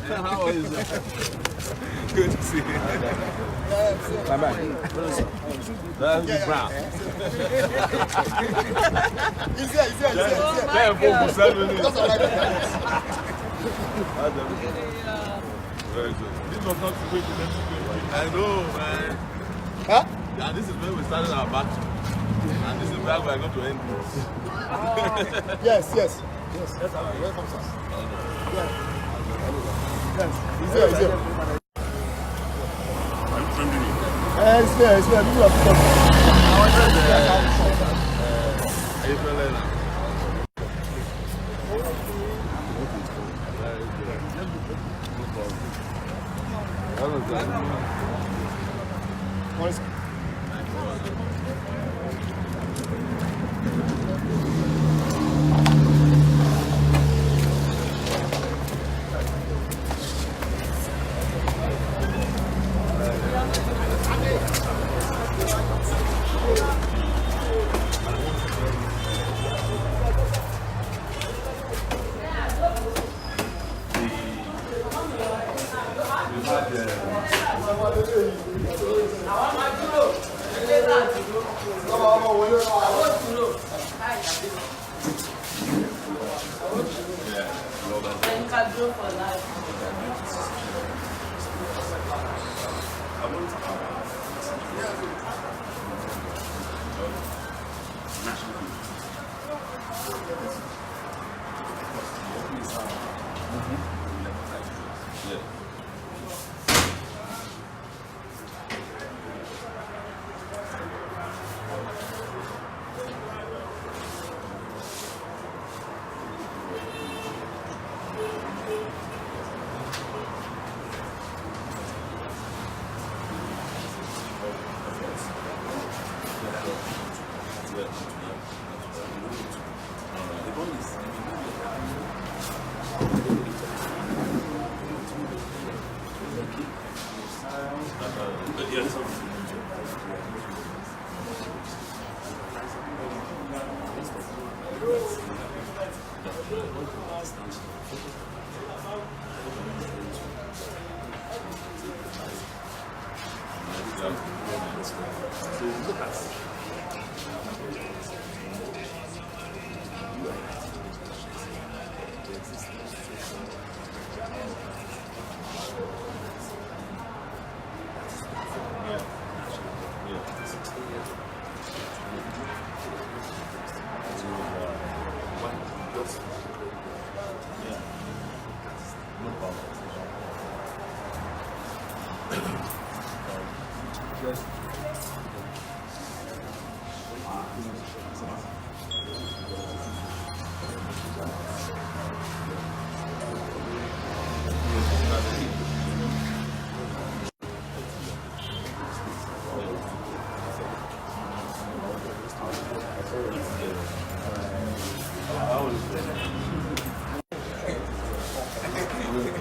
How is it? Good to see you. Come back. That's brown. He's here. Very good. This was not the way to them. I know, man. Huh? Yeah, this is where we started our battle. And this is where we are going to end this. Yes. Welcome, sir. Yes. He's here. He's here. People are talking.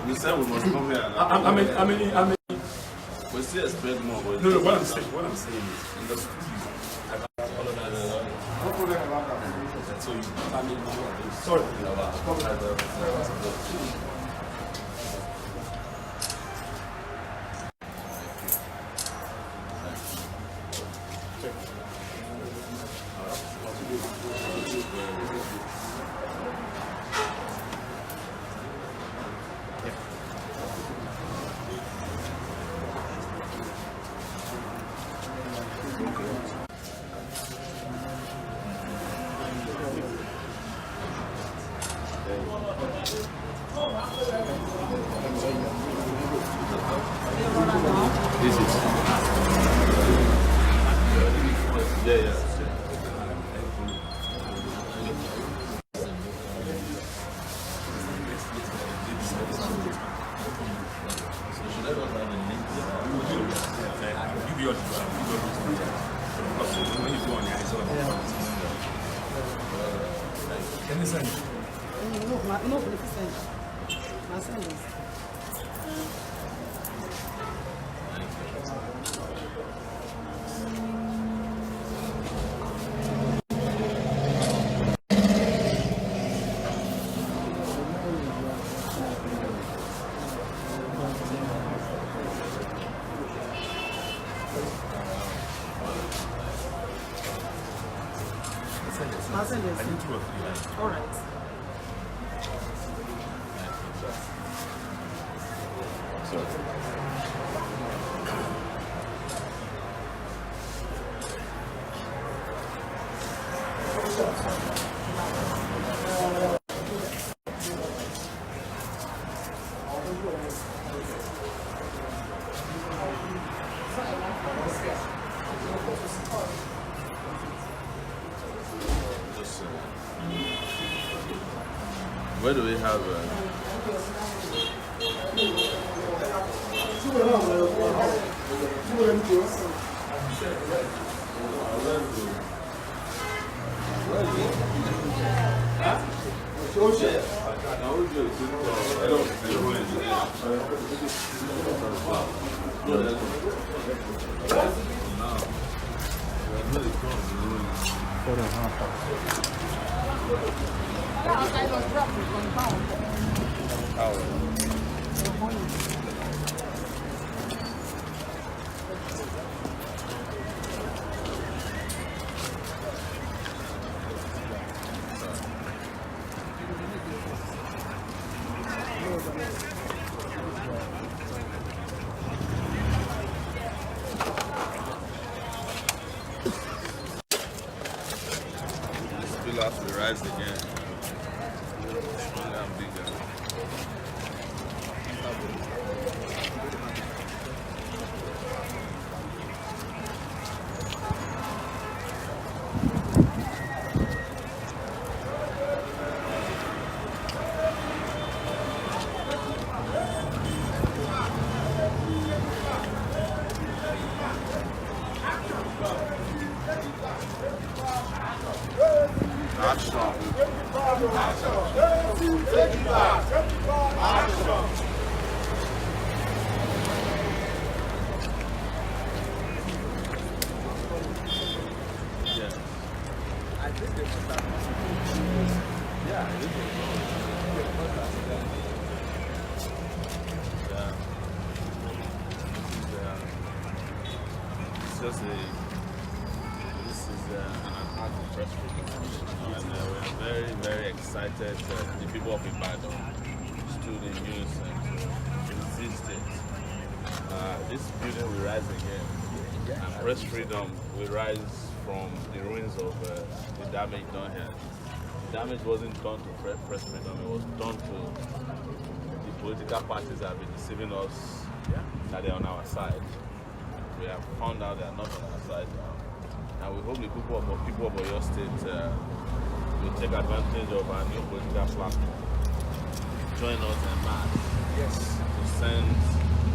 You said we must come here. I mean. We still expect more. No, what I'm saying is, in the school, all of that. So you, sorry. send it. I'll send it. I need 2 or 3 lines. All right. Where do we have Populous will rise again. Stronger and bigger. This is an Unpacking press release, and we are very, very excited. The people of Ibadan stood in unison to resist it. This building will rise again, and press freedom will rise from the ruins of the damage done here. The damage wasn't done to press freedom; it was done to the political parties that have been deceiving us that they're on our side. We have found out they are not on our side now. And we hope the people of Oyo State will take advantage of our new political platform. Join us en masse. Yes. To send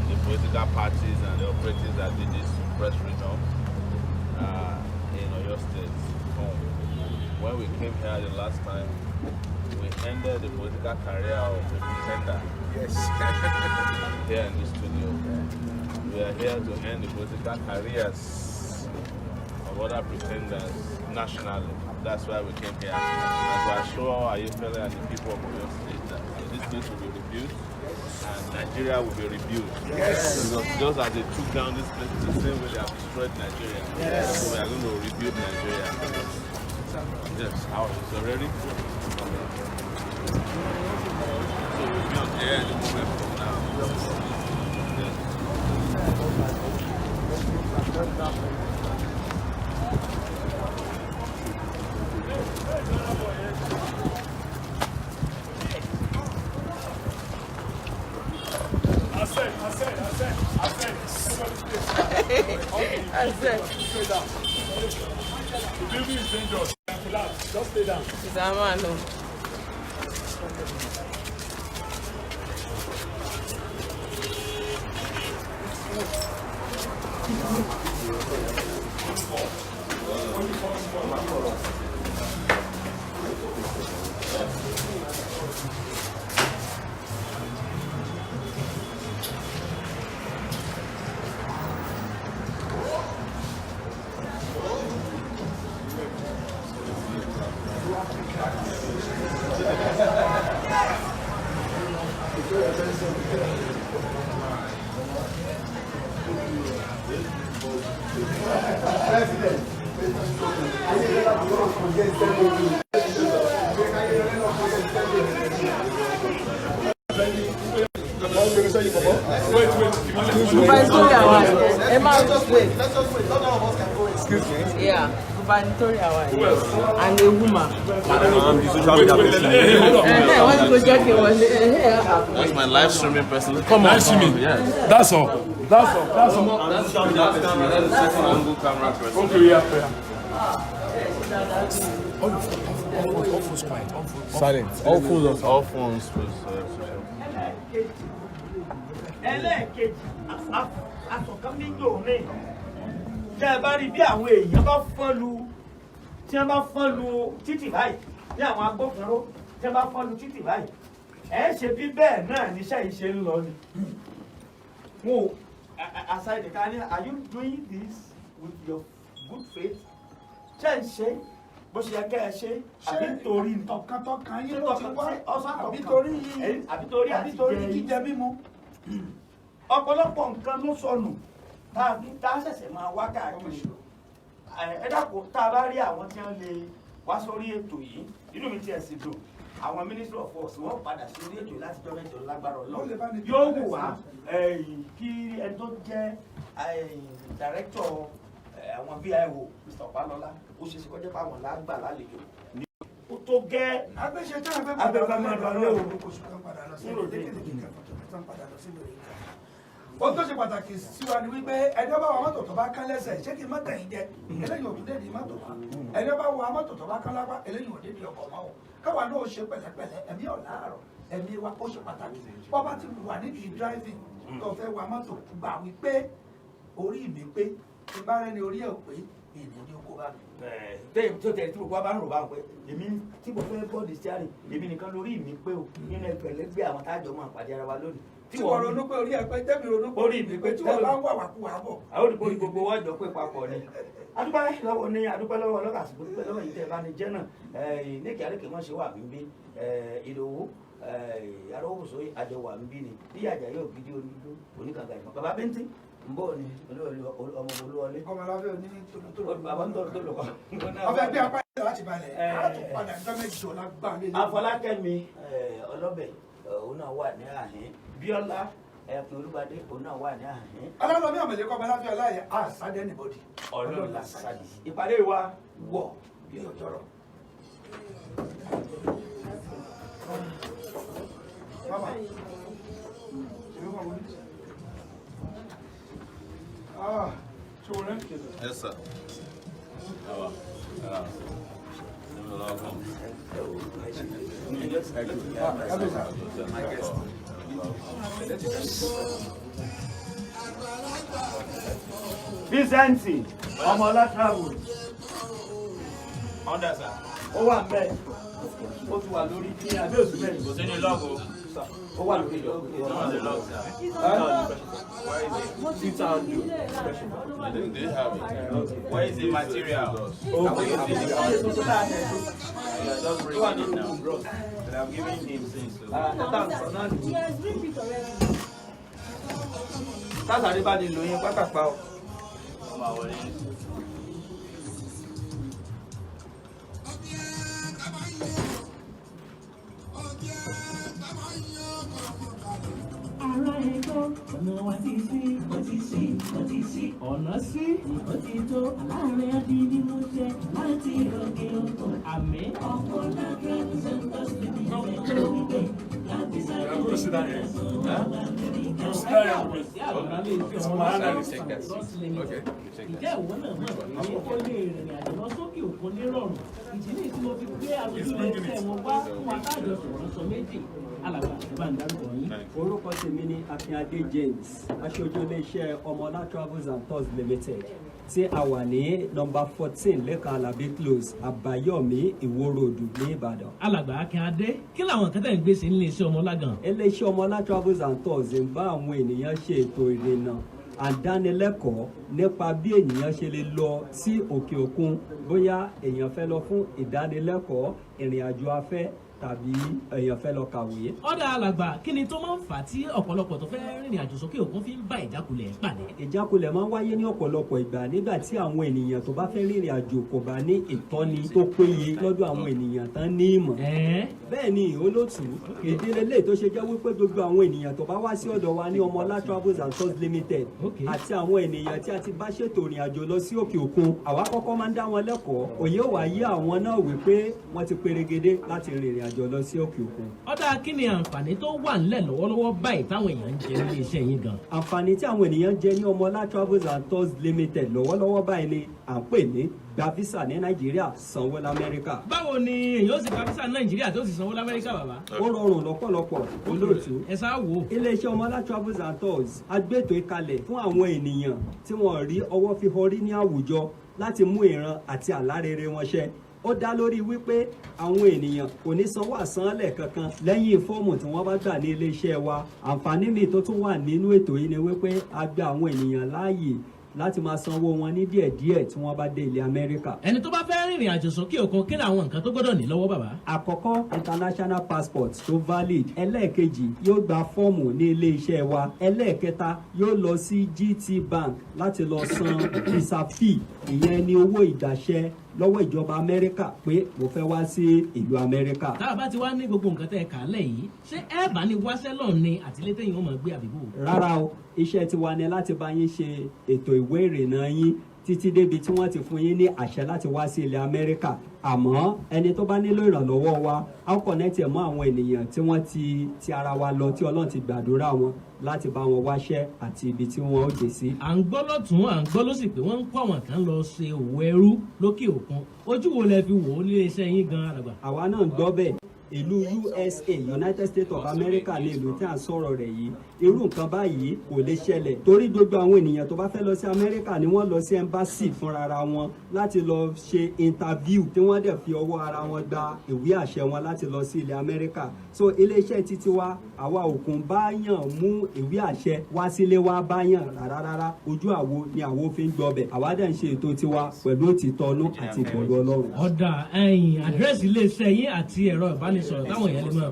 the political parties and the operatives that did this to press freedom in Oyo State home. When we came here the last time, we ended the political career of a contender. Yes. Here in this studio. We are here to end the political careers of other pretenders nationally. That's why we came here. And to assure Ayefele and the people of Oyo State that this place will be rebuilt and Nigeria will be rebuilt. Yes. Just as they took down this place, the same way they have destroyed Nigeria. Yes. So we are going to rebuild Nigeria. Yes. How is it ready? So we'll be on air any moment from now. Yes. I said. Stay down. The building is dangerous. Just stay down. It's a man, no. President. Excuse me. Yeah, gubernatorial and a woman. That's my live streaming person. Come on, streaming. Yes. That's all. That's all. That's all. That's the second angle camera person. Okay, yeah. All phones quiet. Silent. All phones. All phones. ẹlẹ́ẹ̀kejì asọ̀kan méjì òun ní tẹ́ ẹ bá rí bí àwọn èèyàn bá fọ́n lu tí wọ́n bá fọ́n lu títì báyìí ní àwọn agbófinró tí wọ́n bá fọ́n lu títì báyìí ẹ ṣe bí bẹ́ẹ̀ náà níṣẹ́ yìí ṣe ń lọ ni. wọn ò aside ká ní are you doing this with your good faith ṣe ń ṣe bó ṣe yẹ kẹ́ ẹ ṣe àbí torí ni tọkàntọkàn yín ló ti wá àbí torí jíjẹ mímu. ọ̀pọ̀lọpọ̀ nǹkan ló sọnù tá a ṣẹ̀ṣẹ̀ máa wá káàkiri ẹ dákun tá a bá rí àwọn tí wọ́n lè wá sórí ètò yìí inú mi tiẹ̀ sì dùn àwọn ministry of force wọ́n padà sí orí ètò láti jọ́ mẹ́jọ lágbára Ọlọ́run yóò wù wá kí ẹni tó jẹ́ director àwọn VIO Mr. Opalola ó ṣe é ṣe kọjá fáwọn lágbà lálejò ní ó tó gẹ́ agbésẹjọ́ abẹ́fẹ́ máa lọ lé òru ó tó ṣe pàtàkì sí wa ni wípé ẹni ọba wa mọ́tò tó bá kán lẹ́sẹ̀ ṣé kí n má tẹ̀yìn jẹ eléyìí òtún dé di mọ́tò wa ẹni ọba wa mọ́tò tó bá kán lápá eléyìí òde di ọkọ̀ mọ́ o káwa náà ó ṣe pẹ̀lẹ́pẹ̀lẹ́ ẹ̀mí ọ̀làárọ̀ ẹ̀mí wa ó ṣe pàtàkì bọ́ bá ti wà nídìí driving tó fẹ́ wa mọ́tò gbà wípé orí mi pé tí bá rẹ́ni orí ẹ̀ pé ènìyàn ní oko bá mi. bẹ́ẹ̀ tó tẹ̀ tí gbogbo wa bá ń rò bá ń pẹ́ èmi tí mo fẹ́ bọ́ọ̀dì steering èmi nìkan lórí mi pé o nínú ẹgbẹ̀lẹ́gbẹ̀ àwọn tájọ máa pàdé ara wa lónìí tí wọ́n ronú pé orí ẹ̀ pé tẹ́mi ronú pé orí mi pé tí wọ́n bá ń wà wá kú wa bọ̀. àwọn olùkọ́ ní gbogbo wọ́n jọ pé papọ̀ ni adúpẹ́ lọ́wọ́ ní adúpẹ́ lọ́wọ́ ọlọ́kàsí dúpẹ́ lọ́wọ́ yìí tẹ́ bá ní jẹ́ náà ní kíárékè wọ́n ṣe wà mí ìdòwú arọ́wọ́sọ àjọ wà mí ni bí àjà yóò gidi onídó oníkàgà ìmọ̀ bàbá bẹ́ntì ń bọ̀ ni ọmọ olúwọlé ọmọláfẹ́ òní tòlótòló bàbá ń tọ́ tó lọ́kọ́. ọbẹ̀ bí apá ìlú láti balẹ̀ àtúpadà nígbà méjì ọ̀la gbà lé. Afọlákẹ́mi ọlọ́bẹ̀ òun náà wà ní àhín Bíọ́lá ẹ̀pìn Olúgbadé òun náà wà ní àhín. alálọ́mí ọ̀mọ̀lẹ́kọ̀ ọmọláfẹ́ ọláyẹ àṣàdé nìbọ̀dì. Ọlọ́run làṣàdì ìpàdé wa wọ̀ bí ọjọ́rọ̀. Mama. Sowore. Yes, sir. Vicente ọmọlá travel ọ̀dà sà ó wà ń bẹ̀ ó ti wà lórí ní abẹ́ òsì bẹ́ẹ̀ kò sí ní lọ́ọ̀gù ó wà lórí lọ́ọ̀gù They have it. where is the material? Okay. Just bring it now. But I'm giving him things. That's everybody lóyún pátápá o. Ara ẹ̀kọ́ ọ̀nà wa ti sí, ọ̀nà sí, òtítọ́, láàrin adi ni mo jẹ láti òkè òkun. Àmì ọ̀pọ̀ lágbẹ́ centers lè ní ẹ̀jẹ̀ wípé láti sáré ìjẹ́ ìwọ náà mọ̀ ní ó lè rìnrìn àjò lọ sókè òkun nírọ̀rùn. Ìdí nìyí tí mo fi gbé àwùjọ ẹ̀fẹ̀ wọn wá fún adájọ́ sọ̀rọ̀ sọ méjì. Alàgbà ìbá ń dárúkọ yín. Orúkọ tèmi ni Akínyadé James, aṣojú iléeṣẹ́ Ọmọlá Travels and Tours Limited tí a wà ní nọ́mbà 14 Lẹ́kan Alábí Close, Àbáyọ̀mí, Ìwó Road ní Ìbàdàn. Alàgbà Akínyadé, kí làwọn kẹtẹ ń gbé sí iléeṣẹ́ Ọmọlá gan? Iléeṣẹ́ Ọmọlá Travels and Tours ń bá àwọn ènìyàn ṣe ètò ìrìnnà àdánilẹ́kọ̀ọ́ nípa bí ènìyàn ṣe lè lọ sí òkè òkun, bóyá èèyàn fẹ́ lọ fún ìdánilẹ́kọ̀ọ́ ìrìn àjò afẹ́ tàbí èèyàn fẹ́ lọ kàwé. ọ̀dà alàgbà kí ni tó máa ń fà á tí ọ̀pọ̀lọpọ̀ tó fẹ́ rìnrìn àjò sókè òkun fi ń bá ìjákulẹ̀ pàdé? ìjákulẹ̀ máa ń wáyé ní ọ̀pọ̀lọpọ̀ ìgbà nígbà tí àwọn ènìyàn tó bá fẹ́ rìnrìn àjò kò bá ní ìtọ́ni tó péye lọ́dọ̀ àwọn ènìyàn tán ní ìmọ̀. bẹ́ẹ̀ ni olóòtú ìdílé lè tó ṣe jẹ́ wípé gbogbo àwọn ènìyàn tó bá wá sí ọ̀dọ̀ wa ní Ọmọlá Travels and Tours Limited àti àwọn ènìyàn tí a ti bá ṣètò ìrìn àjò lọ sí òkè òkun àwa kọ́kọ́ máa ń dá wọn lẹ́kọ̀ọ́ òye wà yí àwọn náà wípé wọ́n ti perégedé láti rìnrìn àjò lọ sí òkè òkun. ọ̀dà kí ni àǹfààní tó wà nílẹ̀ lọ́wọ́lọ́wọ́ báyìí táwọn èèyàn ń jẹ nílé iṣẹ́ yín gan? àǹfààní tí àwọn ènìyàn jẹ ní Ọmọlá Travels and Tours Limited lọ́wọ́lọ́wọ́ báyìí ni à ń pè ní gba visa ní Nàìjíríà sanwó lamẹ́ríkà. báwo ni èèyàn ó sì gba visa Nàìjíríà tó sì sanwó lamẹ́ríkà bàbá? ó rọrùn lọ́pọ̀lọpọ̀ olóòtú. ẹ sá wò. iléeṣẹ́ Ọmọlá Travels and Tours agbẹ́tò ìkalẹ̀ fún àwọn ènìyàn tí wọ́n rí ọwọ́ fi họrí ní àwùjọ láti mú ìran àti àlá rere wọn ṣẹ. ó dá lórí wípé àwọn ènìyàn kò ní sanwó àsanlẹ̀ kankan lẹ́yìn fọ́ọ̀mù tí wọ́n bá gbà ní iléeṣẹ́ wa. àǹfààní mi tó tún wà nínú ètò yìí ni wípé a gba àwọn ènìyàn láàyè láti máa sanwó wọn ní díẹ̀díẹ̀ tí wọ́n bá dé ilẹ̀ Amẹ́ríkà. ẹni tó bá fẹ́ rìnrìn àjò sókè òkun kí ni àwọn nǹkan tó gbọ́dọ̀ ní lọ́wọ́ bàbá? àkọ́kọ́ international passport tó valid. ẹlẹ́ẹ̀kejì yóò gba fọ́ọ̀mù ní ilé iṣẹ́ wa. ẹlẹ́ẹ̀kẹta yóò lọ sí GT Bank láti lọ san visa fee, ìyẹn ni owó ìdáṣẹ́ lọ́wọ́ ìjọba Amẹ́ríkà pé mo fẹ́ wá sí ìlú Amẹ́ríkà. tá a bá ti wá ní gbogbo nǹkan tẹ́ ẹ kà á lẹ̀ yìí ṣé ẹ bá ní wáṣẹ́ lọ́ọ̀ ni àtìlétẹ́yìn ó máa gbé àbíbò? rárá o iṣẹ́ tiwa ni láti bá yín ṣe ètò ìwé ìrìnnà yín títí débi tí wọ́n ti fún yín ní àṣẹ láti wá sí ilẹ̀ Amẹ́ríkà. àmọ́ ẹni tó bá nílò ìrànlọ́wọ́ wa á kọ̀nẹ́tì ẹ̀ mọ́ àwọn ènìyàn tí wọ́n ti ara wa lọ tí Ọlọ́run ti gbàdúrà wọn láti bá wọn wáṣẹ́ àti ibi tí wọ́n ó dé sí. à ń gbọ́ lọ́tún à ń gbọ́ lọ́sì pé wọ́n ń kó àwọn kan lọ ṣe òwò ẹrú lókè òkun. ojú wo lẹ fi wò ó nílé iṣẹ́ yín gan alàgbà? àwa náà ń gbọ́ bẹ́ẹ̀. ìlú USA United States of America ní ìlú tí à ń sọ̀rọ̀ rẹ̀ yìí. irú nǹkan báyìí kò lè ṣẹlẹ̀ torí gbogbo àwọn ènìyàn tó bá fẹ́ lọ sí Amẹ́ríkà ni wọ́n lọ sí embassy fúnra wọn láti lọ ṣe interview tí wọ́n dẹ̀ fi ọwọ́ ara wọn gba ìwé àṣẹ wọn láti lọ sí ilẹ̀ Amẹ́ríkà. so iléeṣẹ́ títí wa àwa òkun báyàn mú ìwé àṣẹ wá sílé wa báyàn rárá ojú àwo ni àwo fi ń gbọbẹ̀. àwa dẹ̀ ń ṣe ètò tiwa pẹ̀lú òtítọ́nú àti ìbọ̀lú Ọlọ́run. ọ̀dà àdírẹ́sì iléeṣẹ́ yín àti ẹ̀rọ ìbánisọ̀rọ̀ táwọn èèyàn lè máa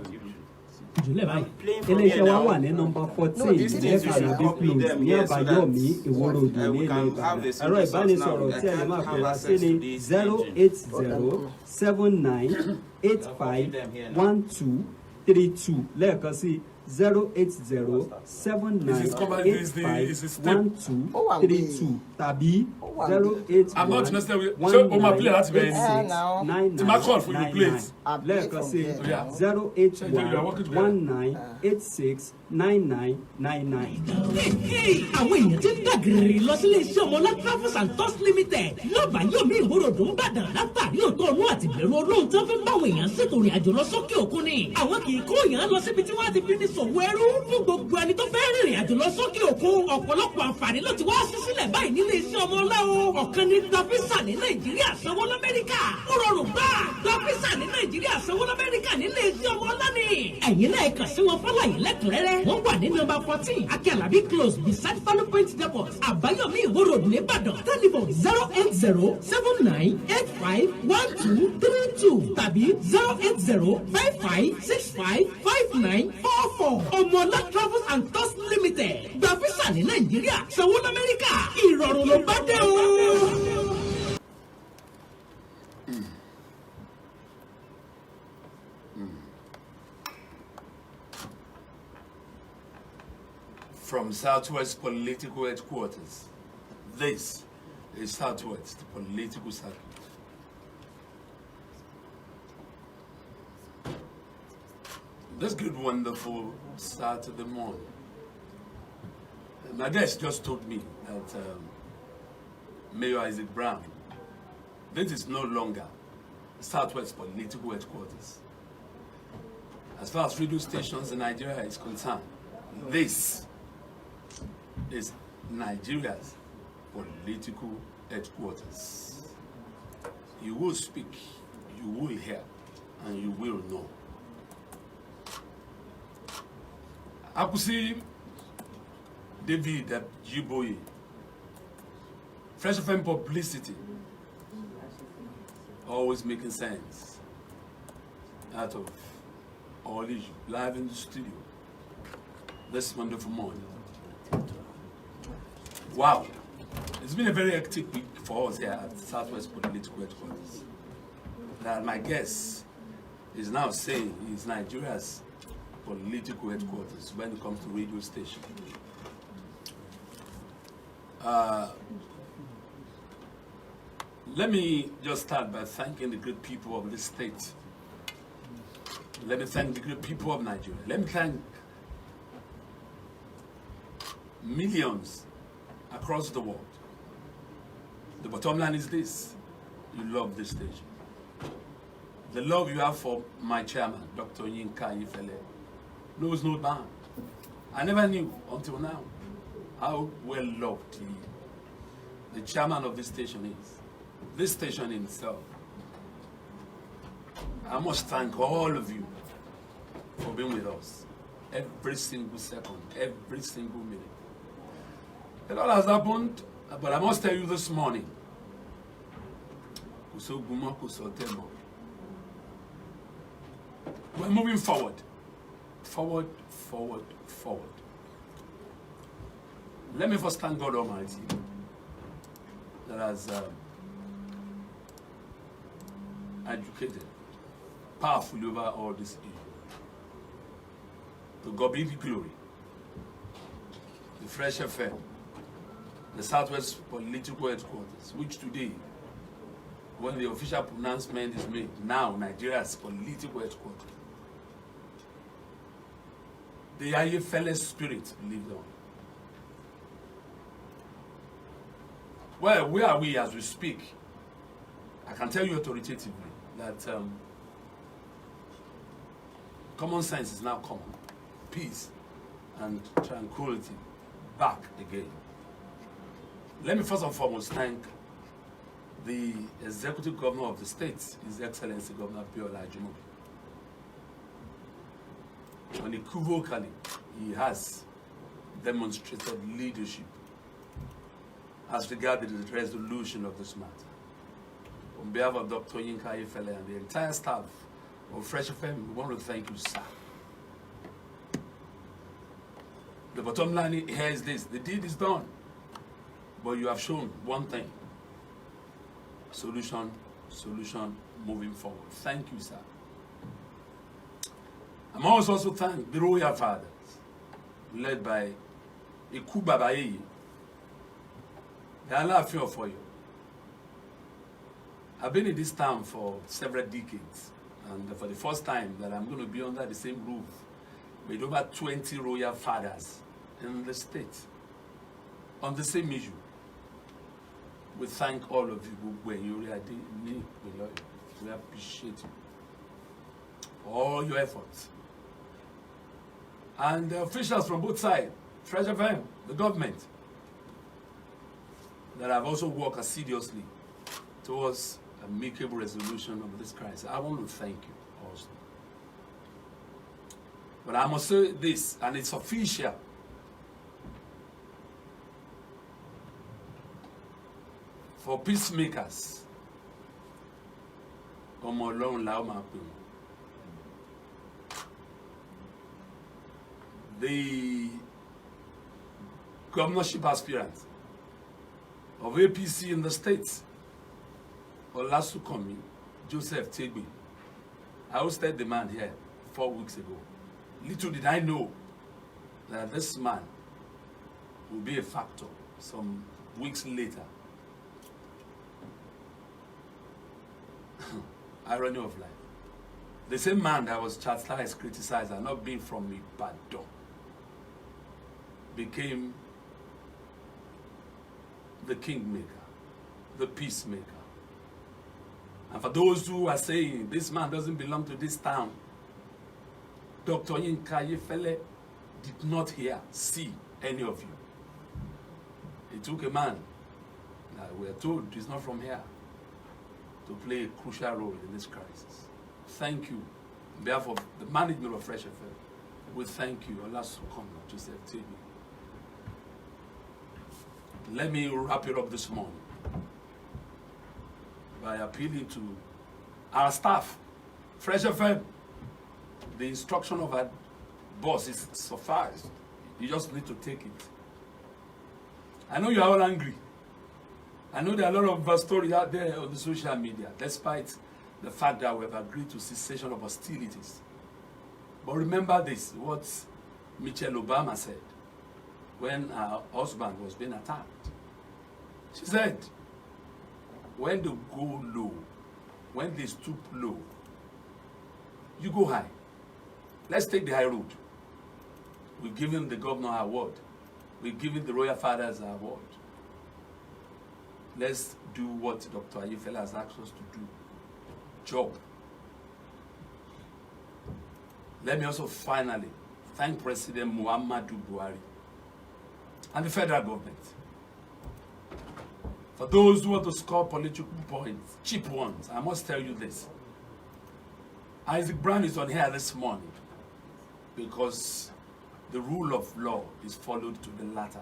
jùlẹ̀ báyìí. iléeṣẹ́ wa wà ní nọ́mbà 14 lẹ́ka nàbí close ní Àbáyọ̀mí Ìwòrò Òdù ní ilẹ̀ Ìbàdàn. ẹ̀rọ ìbánisọ̀rọ̀ tí ẹ lè máa pè wá sí ni 08079851232 lẹ́ẹ̀kan sí 08079851232 tàbí 08119969999 lẹ́ẹ̀kan sí 08119869999. àwọn èèyàn ti ń dàgìrì lọ sílé iṣẹ́ Ọmọlá Travels and Tours Limited l'Àbáyọ̀mí Ìwòrò Òdù Ìbàdàn látàrí òótọ́ ọ̀nù àti ìbẹ̀rù Ọlọ́run tí wọ́n fi ń báwọn èèyàn ṣètò ìrìn àjò lọ sókè òkun ni. àwọn kì í kó èèyàn lọ síbi tí wọ́n ti fi ní ṣòwò ẹrú fún gbogbo ẹni tó fẹ́ rìnrìn àjò lọ sókè òkun. ọ̀pọ̀lọpọ̀ àǹfààní ló ti wá sí sílẹ̀ báyìí nílé iṣẹ́ Ọmọlá o. ọ̀kan ní gba físà ní Nàìjíríà sanwó l'Amẹ́ríkà. ó rọrùn gbà gba físà ní Nàìjíríà sanwó l'Amẹ́ríkà nílé iṣẹ́ Ọmọlá ni. ẹ̀yin náà kàn sí wọn fọ́láyìn lẹ́kùnrẹ́rẹ́. wọ́n wà ní nọ́mbà 14 Akíalábí close beside Fano Point Depot Àbáyọ̀mí Ìwòrò Òdù Ìbàdàn. telephone 08079851232 tàbí 08055655944. Ọmọlá Travels and Tours Limited gba físà ní Nàìjíríà sanwó l'Amẹ́ríkà ìrọ̀rùn ló bá dé o. From Southwest Political Headquarters, this is Southwest Political Circuit. This good, wonderful Saturday morning. My guest just told me that Mayor Isaac Brown, this is no longer Southwest Political Headquarters. As far as radio stations in Nigeria is concerned, this is Nigeria's political headquarters. You will speak, you will hear, and you will know. I could see David Jiboye, Fresh FM publicity, always making sense out of all issue, live in the studio this wonderful morning. Wow, it's been a very hectic week for us here at Southwest Political Headquarters. That my guest is now saying is Nigeria's political headquarters when it comes to radio station. Let me just start by thanking the great people of this state. Let me thank the great people of Nigeria. Let me thank millions across the world. The bottom line is this: you love this station. The love you have for my chairman, Dr. Yinka Ifele, knows no bound. I never knew until now how well loved the chairman of this station is. This station in itself. I must thank all of you for being with us every single second, every single minute. A lot has happened, but I must tell you this morning. We're moving forward. Forward, forward, forward. Let me first thank God Almighty that has educated powerfully over all this issue. To God be the glory. The Fresh FM, the Southwest Political Headquarters, which today, when the official pronouncement is made, now Nigeria's political headquarters, the Ayefele spirit lived on. Well, where are we as we speak? I can tell you authoritatively that common sense is now common. Peace and tranquility back again. Let me first and foremost thank the executive governor of the state, His Excellency Governor Biola Ajimobi. Unequivocally, he has demonstrated leadership as regarded the resolution of this matter. On behalf of Dr. Yinka Ifele and the entire staff of Fresh FM, we want to thank you, sir. The bottom line here is this: the deed is done, but you have shown one thing: solution, moving forward. Thank you, sir. I must also thank the royal fathers, led by Iku Babaye. They are not fear for you. I've been in this town for several decades, and for the first time that I'm going to be under the same roof with over 20 royal fathers in the state on the same issue. We thank all of you when you really we appreciate you for all your efforts. And the officials from both sides, Fresh FM, the government, that have also worked assiduously towards amicable resolution of this crisis. I want to thank you also. But I must say this, and it's official. For peacemakers, the governorship aspirant of APC in the States, Olasukomi Joseph Tegbe. I hosted the man here 4 weeks ago. Little did I know that this man will be a factor some weeks later. Irony of life. The same man that was chastised, criticized, and not being from Ibadan became the kingmaker, the peacemaker. And for those who are saying this man doesn't belong to this town, Dr. Yinka Ifele did not see any of you. It took a man that we are told is not from here to play a crucial role in this crisis. Thank you. On behalf of the management of Fresh FM, we thank you. Olasukomi Joseph Tegbe. Let me wrap it up this morning by appealing to our staff, Fresh FM, the instruction of our boss is suffice. You just need to take it. I know you are all angry. I know there are a lot of stories out there on the social media, despite the fact that we have agreed to cessation of hostilities. But remember this, what Michelle Obama said when her husband was being attacked. She said, when they go low, when they stoop low, you go high. Let's take the high road. We've given the governor award. We've given the royal fathers award. Let's do what Dr. Ayefele has asked us to do. Job. Let me also finally thank President Muhammadu Buhari and the federal government. For those who want to score political points, cheap ones, I must tell you this. Isaac Brown is on here this morning because the rule of law is followed to the latter.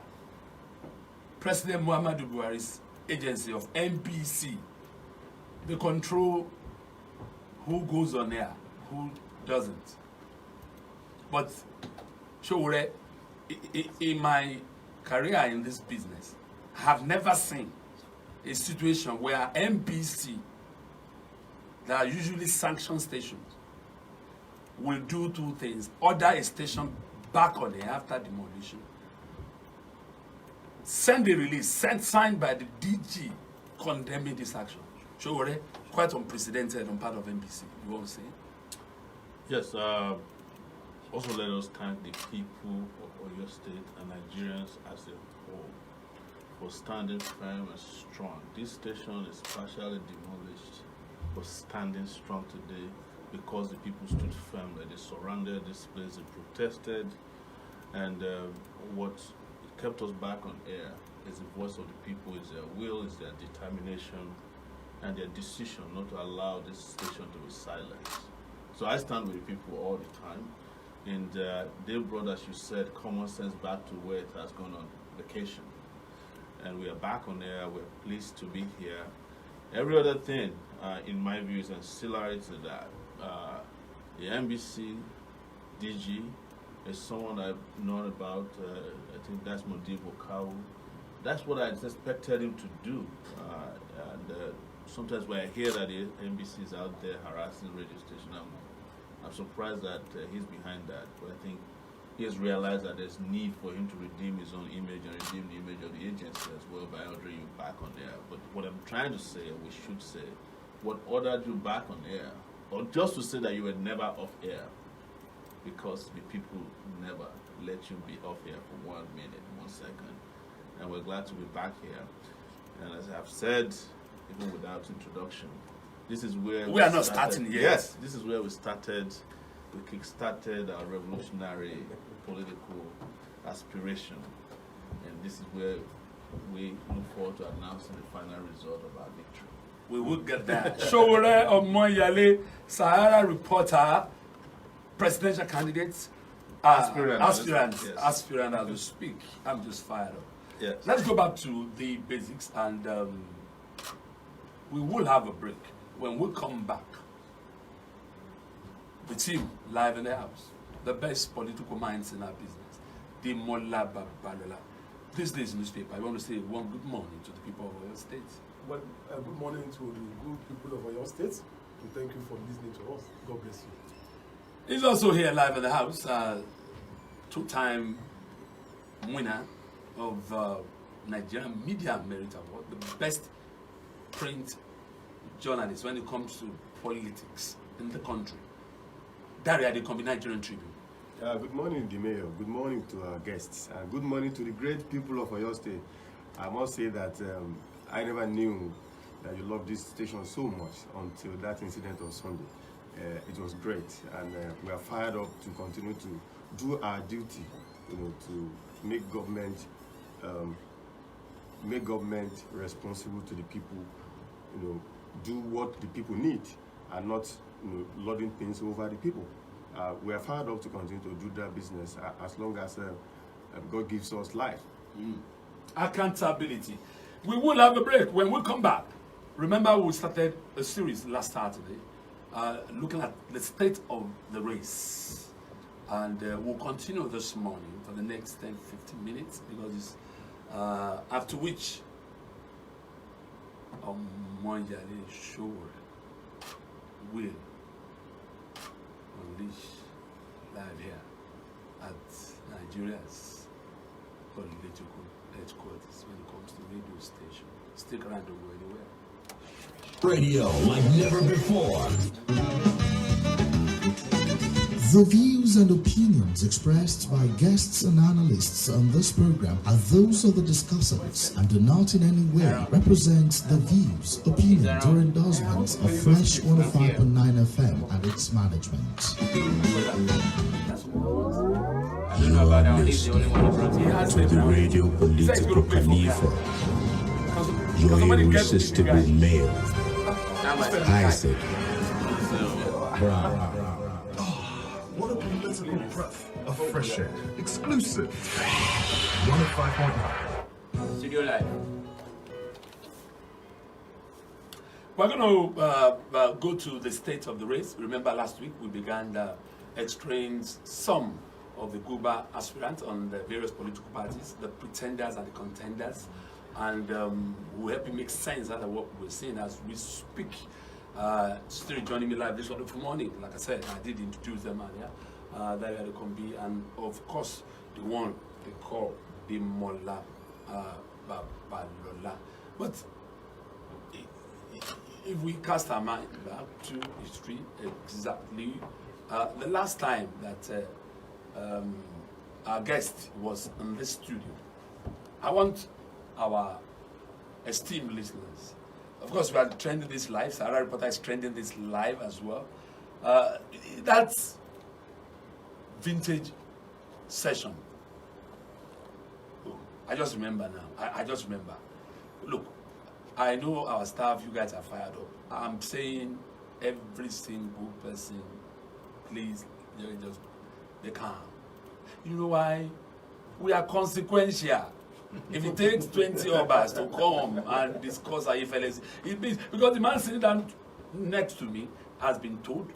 President Muhammadu Buhari's agency of NBC, they control who goes on air, who doesn't. But Sowore, in my career in this business, I have never seen a situation where NBC, that are usually sanctioned stations, will do two things: order a station back on air after demolition, send a release, signed by the DG condemning this action. Sowore, quite unprecedented on part of NBC. You want to say? Yes. Also, let us thank the people of Oyo State and Nigerians as a whole for standing firm and strong. This station is partially demolished, but standing strong today because the people stood firm. They surrounded this place, they protested, and what kept us back on air is the voice of the people, is their will, is their determination, and their decision not to allow this station to be silenced. So I stand with the people all the time, and they brought, as you said, common sense back to where it has gone on vacation. And we are back on air. We're pleased to be here. Every other thing, in my view, is ancillary to that. The NBC DG is someone I've known about. I think that's Modibo Kawu. That's what I expected him to do. And sometimes when I hear that the NBC is out there harassing radio station, I'm surprised that he's behind that. But I think he has realized that there's need for him to redeem his own image and redeem the image of the agency as well by ordering you back on air. But what I'm trying to say, or we should say, what ordered you back on air, or just to say that you were never off air, because the people never let you be off air for 1 minute, 1 second. And we're glad to be back here. And as I've said, even without introduction, this is where we are not starting yet. Yes, this is where we started. We kick-started our revolutionary political aspiration, and this is where we look forward to announcing the final result of our victory. We will get there. Sowore Omoyale, Sahara reporter, presidential candidates, aspirant as we speak. I'm just fired up. Yes. Let's go back to the basics, and we will have a break. When we come back, the team live in the house, the best political minds in our business, the Mola Babalola. This day's newspaper, I want to say one good morning to the people of Oyo State. Well, good morning to the good people of Oyo State, and thank you for listening to us. God bless you. He's also here live in the house, two-time winner of Nigerian Media Merit Award, the best print journalist when it comes to politics in the country. Daria, they come in Nigerian Tribune. Good morning, the mayor. Good morning to our guests. Good morning to the great people of Oyo State. I must say that I never knew that you love this station so much until that incident on Sunday. It was great, and we are fired up to continue to do our duty, to make government responsible to the people, do what the people need, and not lording things over the people. We are fired up to continue to do that business as long as God gives us life. Accountability. We will have a break. When we come back, remember we started a series last Saturday looking at the state of the race. And we'll continue this morning for the next 10-15 minutes, because it's, after which Sowore will unleash live here at Nigeria's political headquarters when it comes to radio station. Stick around, don't go anywhere. Radio like never before. The views and opinions expressed by guests and analysts on this program are those of the discussants and do not in any way represent the views, opinions, or endorsements of Fresh 105.9 FM and its management. You are listening to the Radio Political Khalifa, your irresistible male, Isaac. What a political breath of fresh air. Exclusive. 105.9. Studio Live. We're going to go to the state of the race. Remember last week we began extracting some of the Guba aspirants on the various political parties, the pretenders and the contenders, and we'll help you make sense out of what we're seeing as we speak. Still joining me live this wonderful morning. Like I said, I did introduce them earlier. That they can be, and of course the one they call the Mola Babalola. But if we cast our mind back to history, exactly the last time that our guest was in this studio, I want our esteemed listeners. Of course, we are trending this live. Sarah Reporter is trending this live as well. That's vintage session. Oh, I just remember now. I just remember. Look, I know our staff, you guys are fired up. I'm saying every single person, please, they can't. You know why? We are consequential. If it takes 20 of us to come and discuss our FLS, it means, because the man sitting down next to me has been told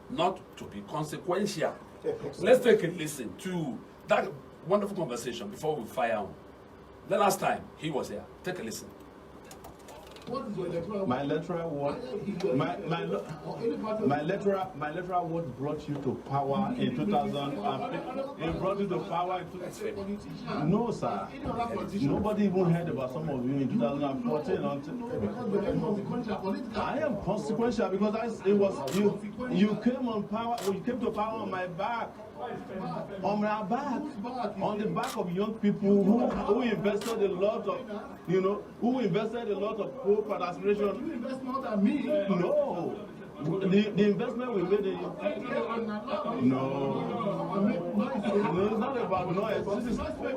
not to be consequential. Let's take a listen to that wonderful conversation before we fire on. The last time he was here. Take a listen. My electoral word, my electoral word brought you to power in 2000. It brought you to power in 2000. No, sir. Nobody even heard about some of you in 2014. I am consequential because it was you came on power. You came to power on my back. On my back, on the back of young people who invested a lot of, who invested a lot of hope and aspiration. You invest more than me. No. The investment we made in no, it's not about noise.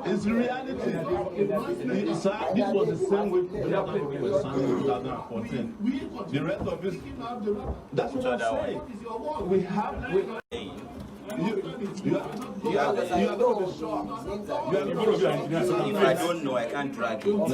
It's reality. Sir, this was the same way we were signing in 2014. The rest of it, that's what I'm saying. We have. You are going to be shocked. If I don't know, I can't drag it. No.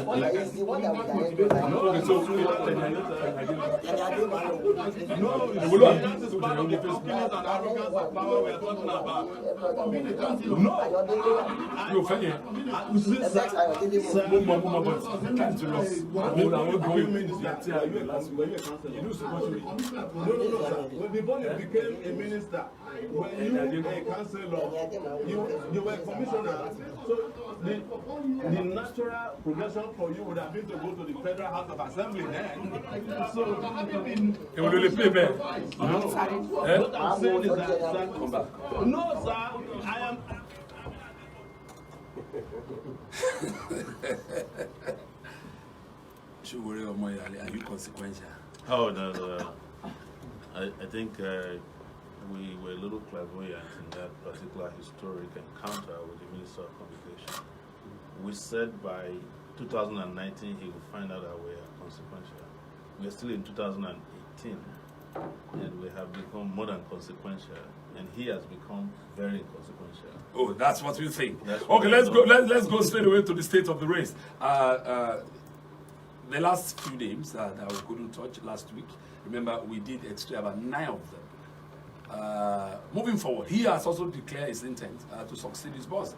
Before you became a minister, when you were a councillor, you were a commissioner, so the natural progression for you would have been to go to the Federal House of Assembly then. So, it will only play back. What I'm saying is that, no, sir, I am. Are you consequential? Oh, no. I think we were a little clairvoyant in that particular historic encounter with the Minister of Communication. We said by 2019 he would find out that we are consequential. We are still in 2018, and we have become more than consequential, and he has become very inconsequential. Oh, that's what you think. Okay, let's go straight away to the state of the race. The last few names that we couldn't touch last week, Remember, we did about 9 of them. Moving forward, he has also declared his intent to succeed his boss.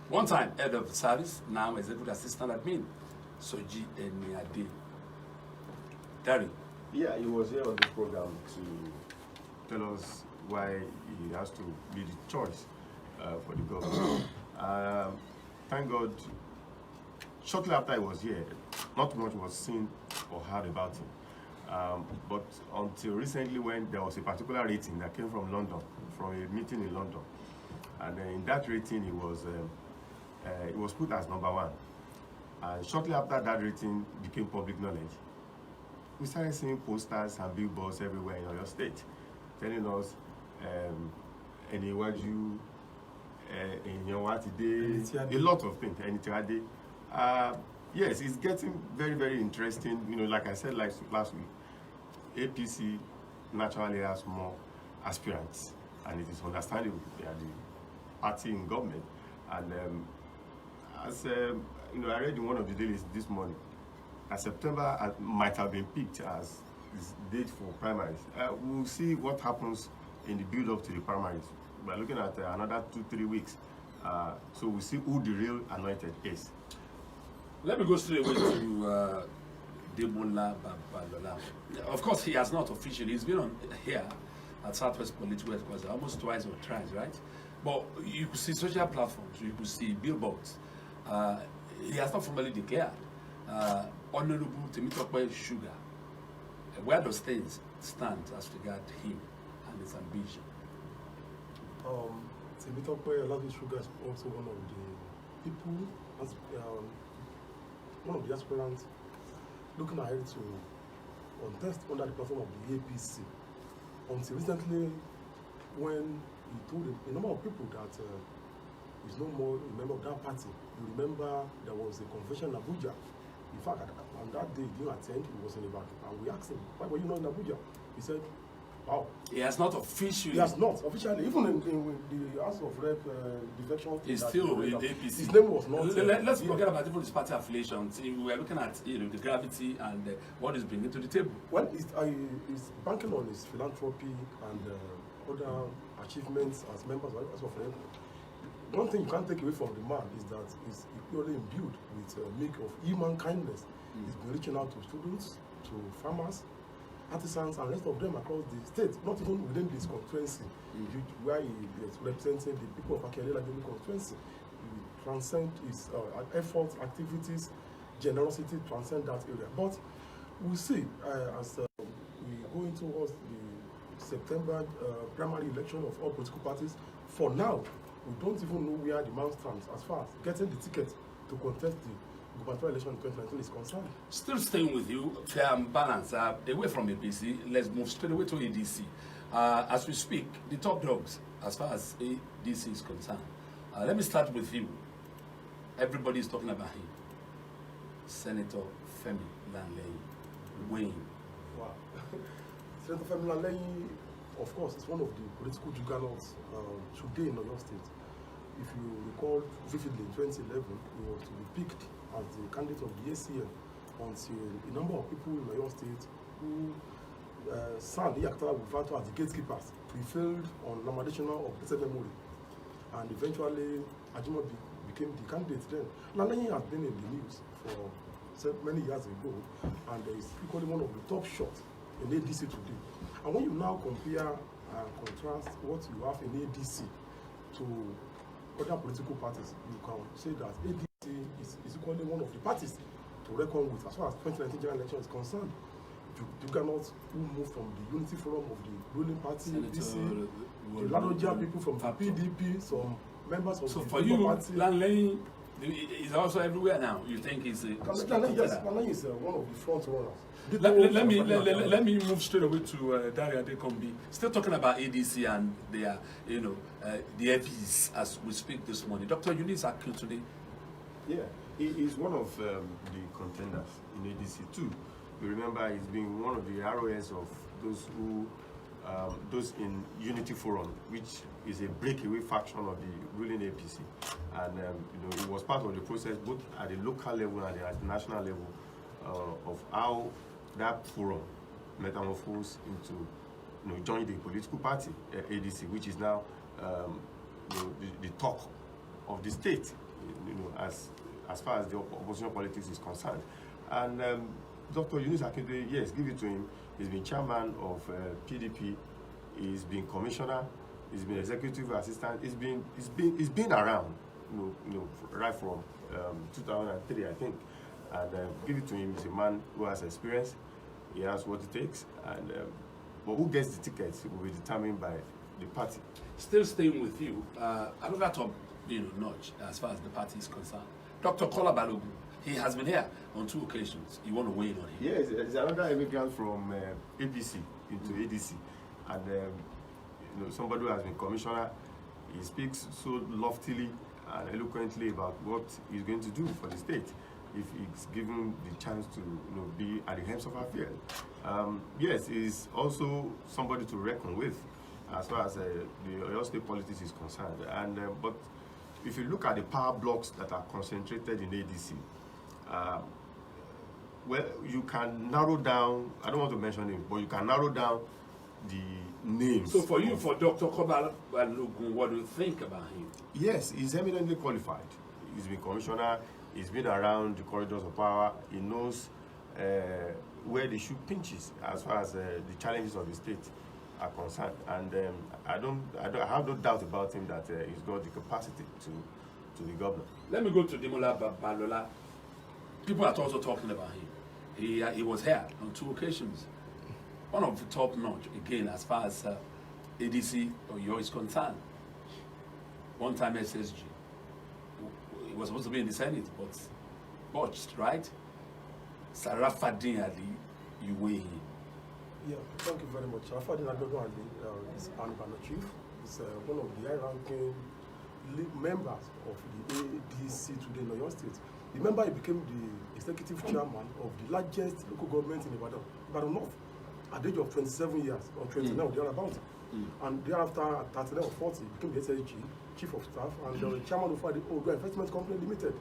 One time head of the service, now executive assistant admin, Soji Eniade. Dari. Yeah, he was here on this program to tell us why he has to be the choice for the government. Thank God, shortly after he was here, not much was seen or heard about him. But until recently, when there was a particular rating that came from London, from a meeting in London, and in that rating, he was put as #1. And shortly after that rating became public knowledge, we started seeing posters and billboards everywhere in Oyo State, telling us, Eniwaju, a lot of things. Yes, it's getting very, very interesting. You know, like I said last week, APC naturally has more aspirants, and it is understandable they are the party in government. And as you know, I read in one of the dailies this morning, September might have been picked as this date for primaries. We'll see what happens in the build-up to the primaries. We're looking at another 2-3 weeks. So we'll see who the real anointed is. Let me go straight away to Demola Babalola. Of course, he has not officially. He's been on here at Southwest Political Headquarters almost twice or thrice, right? But you could see social platforms, you could see billboards. He has not formally declared. Honorable Temitope Sugar, where does things stand as regard him and his ambition? Temitope Sugar is also one of the people, one of the aspirants looking ahead to contest under the platform of the APC. Until recently, when he told a number of people that he's no more a member of that party. You remember there was a convention in Abuja. In fact, on that day, he didn't attend, he was in Ibadan. And we asked him, why were you not in Abuja? He said, wow. He has not officially. He has not officially. Even in the House of Rep defection. He's still with APC. His name was not. Let's forget about even his party affiliations. We were looking at the gravity and what is bringing to the table. Well, he's banking on his philanthropy and other achievements as members of the House of Rep. One thing you can't take away from the man is that he's purely imbued with a make of human kindness. He's been reaching out to students, to farmers, artisans, and the rest of them across the state, not even within this constituency, where he is representing the people of Akelela constituency. He transcend his efforts, activities, generosity, transcend that area. But we'll see as we go into the September primary election of all political parties. For now, we don't even know where the man stands as far as getting the ticket to contest the gubernatorial election in 2019 is concerned. Still staying with you, fair and balance, away from APC, let's move straight away to ADC. As we speak, the top dogs, as far as ADC is concerned. Let me start with you. Everybody is talking about him. Senator Femi Lanley, Wayne. Wow. Senator Femi Lanley, of course, is one of the political juggernauts today in Oyo State. If you recall vividly, in 2011, he was to be picked as the candidate of the ACN until a number of people in Oyo State who signed the Yaktala Wufato as the gatekeepers prevailed on nomination of the memory. And eventually, Ajimobi became the candidate then. Lanley has been in the news for many years ago, and is equally one of the top shots in ADC today. And when you now compare and contrast what you have in ADC to other political parties, you can say that ADC is equally one of the parties to reckon with as far as 2019 general election is concerned. Juggernauts who moved from the unity forum of the ruling party, ADC, the Ladoja people from the PDP, some members of the Labour Party. Lanley is also everywhere now. You think he's Lanley is one of the front runners. Let me move straight away to Daria Adekombi. Still talking about ADC and their, the FEs as we speak this morning. Dr. Eunice Akil today. Yeah, he is one of the contenders in ADC too. You remember he's been one of the ROS of those who, those in Unity Forum, which is a breakaway faction of the ruling APC. And he was part of the process both at the local level and at the national level of how that forum metamorphosed into, join the political party, ADC, which is now the talk of the state, as far as the opposition politics is concerned. And Dr. Yunus Akinde, yes, give it to him. He's been chairman of PDP. He's been commissioner. He's been executive assistant. He's been around, right from 2003, I think. And give it to him. He's a man who has experience. He has what it takes. And but who gets the tickets will be determined by the party. Still staying with you, another top, notch as far as the party is concerned. Dr. Kola Balogun, he has been here on 2 occasions. You want to weigh in on him? Yes, he's another immigrant from APC into ADC, and somebody who has been commissioner. He speaks so loftily and eloquently about what he's going to do for the state if he's given the chance to be at the helm of affairs. Yes, he's also somebody to reckon with as far as the Oyo State politics is concerned. And but if you look at the power blocks that are concentrated in ADC, well, you can narrow down, I don't want to mention him, but you can narrow down the names. So for you, for Dr. Kola Balogun, what do you think about him? Yes, he's eminently qualified. He's been commissioner, he's been around the corridors of power, he knows where the shoe pinches as far as the challenges of the state are concerned. And I have no doubt about him that he's got the capacity to be governor. Let me go to Demola Balola. People are also talking about him. He was here on 2 occasions. One of the top notch, again, as far as ADC or Oyo is concerned. One time SSG. He was supposed to be in the Senate, but botched, right? Sarafadin Ali, you weigh him. Yeah, thank you very much. Sarafadin Ali is an Ibadan chief. He's one of the high-ranking members of the ADC today in Oyo State. Remember, he became the executive chairman of the largest local government in Ibadan North, at the age of 27 years, or 29, thereabout. And thereafter, at 39 or 40, he became the SSG, chief of staff, and the chairman of the Ogo Investment Company Limited.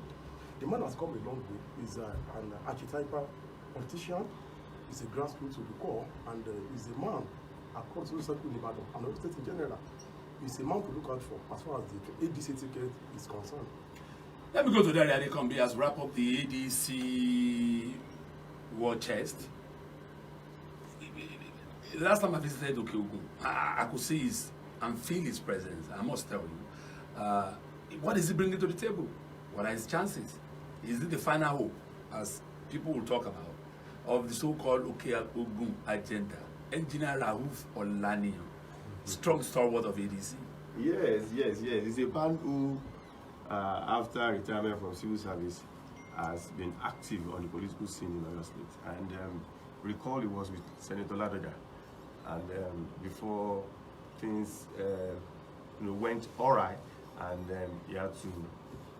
The man has come a long way. He's an archetypal politician. He's a grassroots to the core, and he's a man across the circle in Ibadan and the state in general. He's a man to look out for as far as the ADC ticket is concerned. Let me go to Dari Adekombi as wrap up the ADC war chest. Last time I visited Okeogun, I could see and feel his presence. I must tell you. What is he bringing to the table? What are his chances? Is it the final hope, as people will talk about, of the so-called Okeogun agenda? Engineer Rauf Olaniyan, strong stalwart of ADC. Yes. He's a man who, after retirement from civil service, has been active on the political scene in Oyo State. And recall he was with Senator Ladoja. And before things went all right, and he had to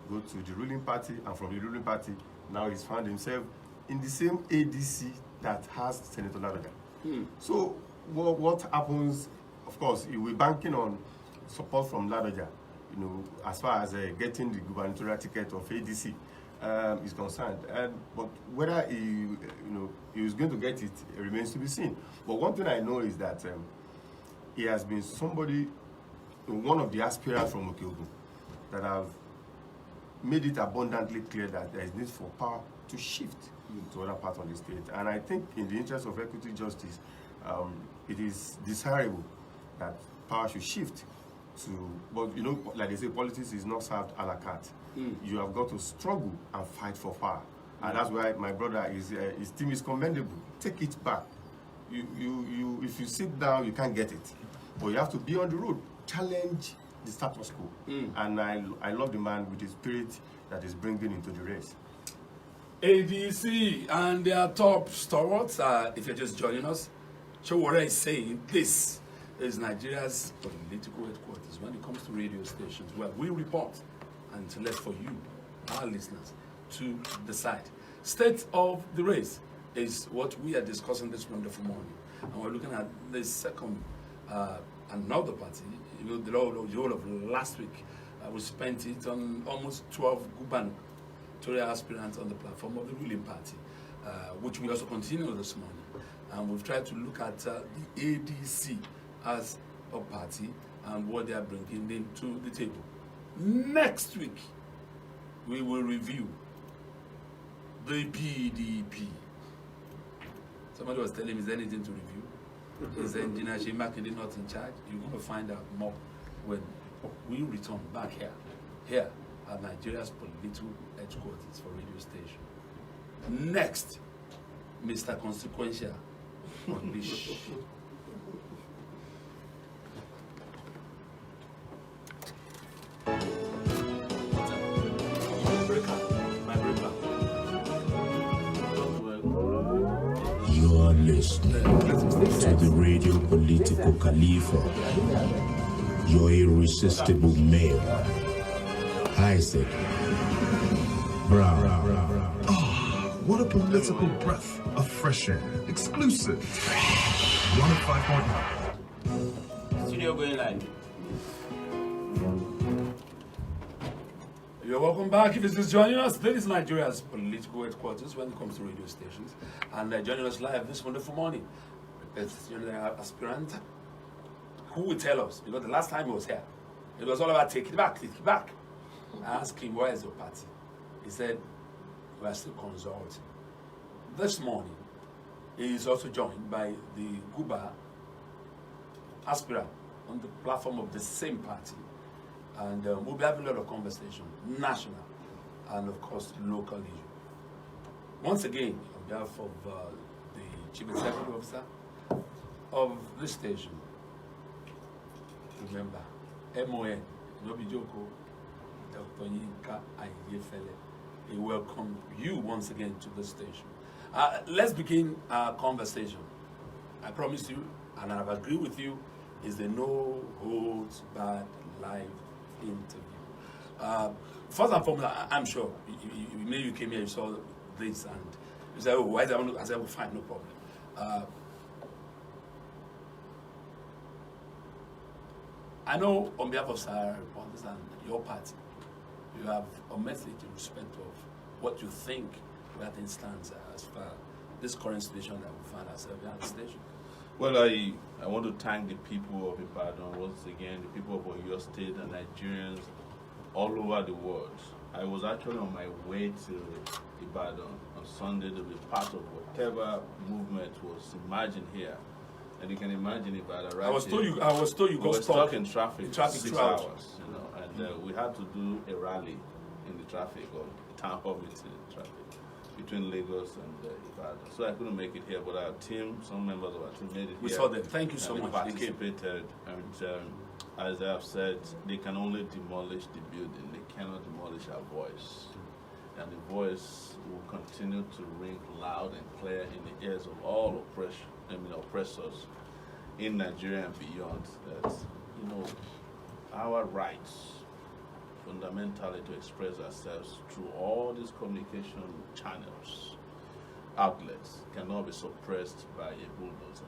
go to the ruling party, and from the ruling party, now he's found himself in the same ADC that has Senator Ladoja. So what happens, of course, we're banking on support from Ladoja, as far as getting the gubernatorial ticket of ADC is concerned. But whether he was going to get it remains to be seen. But one thing I know is that he has been somebody, one of the aspirants from Okeogun, that have made it abundantly clear that there is need for power to shift to other parts of the state. And I think in the interest of equity justice, it is desirable that power should shift to, but like they say, politics is not served a la carte. You have got to struggle and fight for power. And that's why my brother, his team is commendable. Take it back. If you sit down, you can't get it. But you have to be on the road, challenge the status quo. And I love the man with the spirit that is bringing into the race. ADC and their top stalwarts, if you're just joining us, Sowore is saying this is Nigeria's political headquarters when it comes to radio stations, where we report and to left for you, our listeners, to decide. State of the race is what we are discussing this wonderful morning. And we're looking at the second, another party. The whole of last week, we spent it on almost 12 gubernatorial aspirants on the platform of the ruling party, which we also continue this morning. And we've tried to look at the ADC as a party and what they are bringing into the table. Next week, we will review the PDP. Somebody was telling me, is there anything to review? Is Engineer Shemakinde not in charge? You're going to find out more when we return back here at Nigeria's political headquarters for radio station. Next, Mr. Consequential Unleash. You are listening to the Radio Political Khalifa, your irresistible male, Isaac Brown. What a political breath of fresh air. Exclusive. 105.9. Studio going live. You're welcome back. If this is joining us, this is Nigeria's political headquarters when it comes to radio stations. And joining us live this wonderful morning is the aspirant who will tell us, because the last time he was here, it was all about take it back. I asked him, where is your party? He said, we are still consulting. This morning, he is also joined by the Guba aspirant on the platform of the same party. And we'll be having a lot of conversation, national and of course local issue. Once again, on behalf of the Chief Executive Officer of this station, remember, MON, Nobi Joko, Dr. Yinka Ayefele, he welcomed you once again to the station. Let's begin our conversation. I promise you, and I've agreed with you, is the no holds barred live interview. First and foremost, I'm sure maybe you came here, you saw this, and you said, "Oh, why is I want to?" I said, "Well, fine, no problem." I know on behalf of Sowore Reporters and your party, you have a message in respect of what you think that thing stands as far this current situation that we find ourselves at the station. Well, I want to thank the people of Ibadan once again, the people of Oyo State and Nigerians all over the world. I was actually on my way to Ibadan on Sunday to be part of whatever movement was imagined here. And you can imagine Ibadan right I was told you got stuck in traffic for 6 throughout. hours, you know, and we had to do a rally in the traffic, or town hall meeting in traffic between Lagos and Ibadan. So I couldn't make it here, but our team, some members of our team made it We here. saw them. Thank you so and much. They participated, and as I have said, they can only demolish the building. They cannot demolish our voice. And the voice will continue to ring loud and clear in the ears of all oppressors in Nigeria and beyond. That, you know, our rights fundamentally to express ourselves through all these communication channels, outlets, cannot be suppressed by a bulldozer.